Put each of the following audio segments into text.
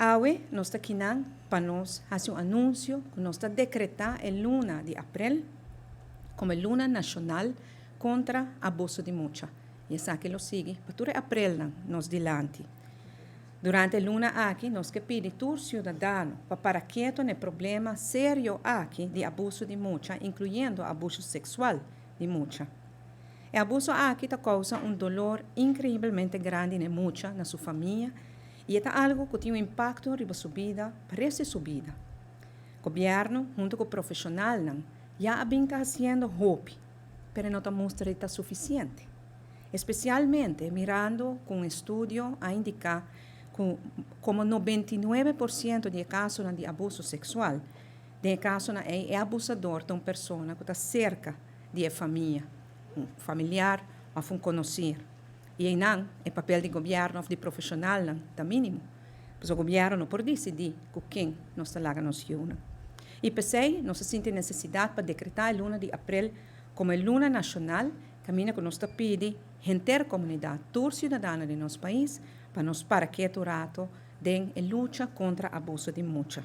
Awe, nós está aqui para nós fazer um anúncio que nós está decretar a luna de abril como a luna nacional contra abuso de mucha. E essa que lo sigue, para todo abril nós dilante. Durante a luna aqui, nós que pedimos a todo cidadão para quieto no problema sério aqui de abuso de mucha, incluindo abuso sexual de mucha. O abuso aqui causa dolor incrivelmente grande na mucha, na sua família, e é algo que tem um impacto sobre sua vida, parece sua vida. O governo, junto com o profissional, já vem fazendo hope, mas não mostra que é suficiente. Especialmente mirando com um estudo a indicar que como 99% de casos de abuso sexual, de casos é abusador de uma pessoa que está cerca de família, um familiar ou um conhecido. E aí não, é papel do governo ou de profissional está mínimo. Pois o governo não pode decidir com quem nós está lá nos reúne. E pensei, nós sente necessidade para decretar a luna de abril como a luna nacional, caminha que nós está pedindo a comunidade, todos os cidadãos de nosso país, para nos para que rato de luta contra o abuso de mucha.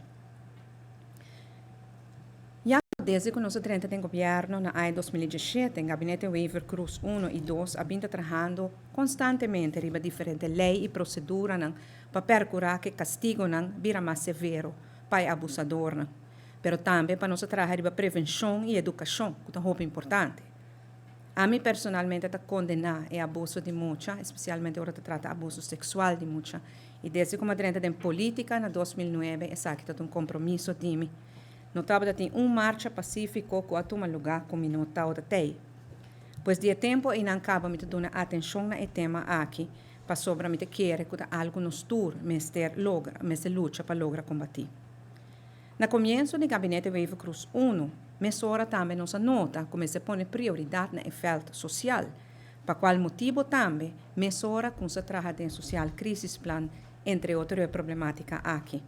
Desde que nós entramos no governo, na ano 2017, o Gabinete Weaver Cruz 1 e 2, a vindo trabalhando constantemente riba diferentes leis e proceduras para percurar que castigo vira mais severo para o abusador. Mas também para nós trabalhar riba prevenção e educação, que é muito importante. A mim, personalmente, está condenar o abuso de mucha, especialmente quando se trata de abuso sexual de mucha. E desde que eu entrei em política, em 2009, esse é um compromisso de mim. Notava que tem marcha pacífico que toma lugar com minuto da tei. Pois de tempo e não acaba me dando atenção no tema aqui, para sobra me querer que algo nos tur, mas luta para lograr combater. No começo do gabinete Weaver Cruz 1, mesora também nos nota como se põe prioridade no efeito social, para qual motivo também mesora com se trabalha em social crisis plan, entre outras problemáticas aqui.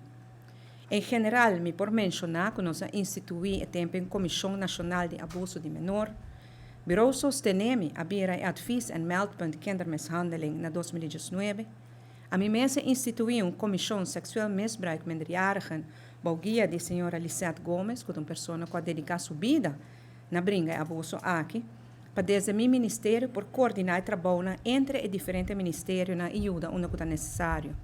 Em geral, me por mencionar que nós instituímos a Comissão Nacional de Abuso de Menor, Bureau Sostenemi abira advies en meldpunt kindermishandeling na 2019, a mim mesma instituí uma comissão sexual misbruik minderjarigen, guia de senhora Lisette Gomes, que é uma pessoa que dedica sua vida na brinca abuso aqui, para desde meu ministério por coordenar o trabalho entre os diferentes ministérios na ajuda onde é necessário.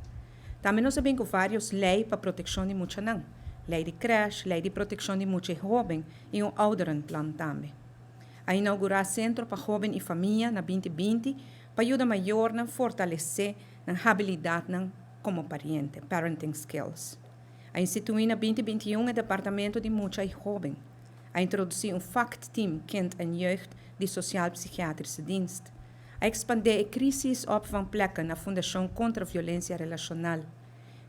Também nós sabemos que várias leis para proteção de mucha não. Lei de creche, lei de proteção de mucha jovem e um ouderenplan também. A inaugurar Centro para Jovem e Família na 2020 para ajudar maior a fortalecer a habilidade como pariente, parenting skills. A instituir na 2021 o Departamento de Mucha e Jovem. A introduzir FACT-team Kind en Jeugd de Sociaal-Psychiatrische Dienst. A expandir a crisisopvangplekken na Fundação contra a Violência Relacional.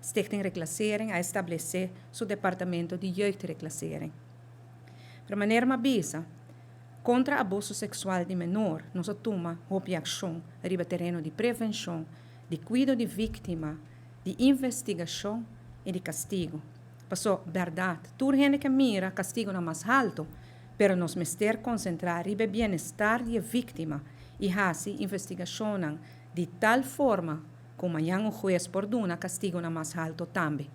Stichting Reclassering a estabelecer seu departamento de jeugdreclassering. De maneira mais contra abuso sexual de menor, nós toma ação arriba terreno de prevenção, de cuidado de vítima, de investigação e de castigo. Passou verdade, tudo gente que mira castigo na mais alto, pero nos mester concentrar arriba bem-estar de vítima e fazer investigação de tal forma como um juiz por duna castigo na mais alto também.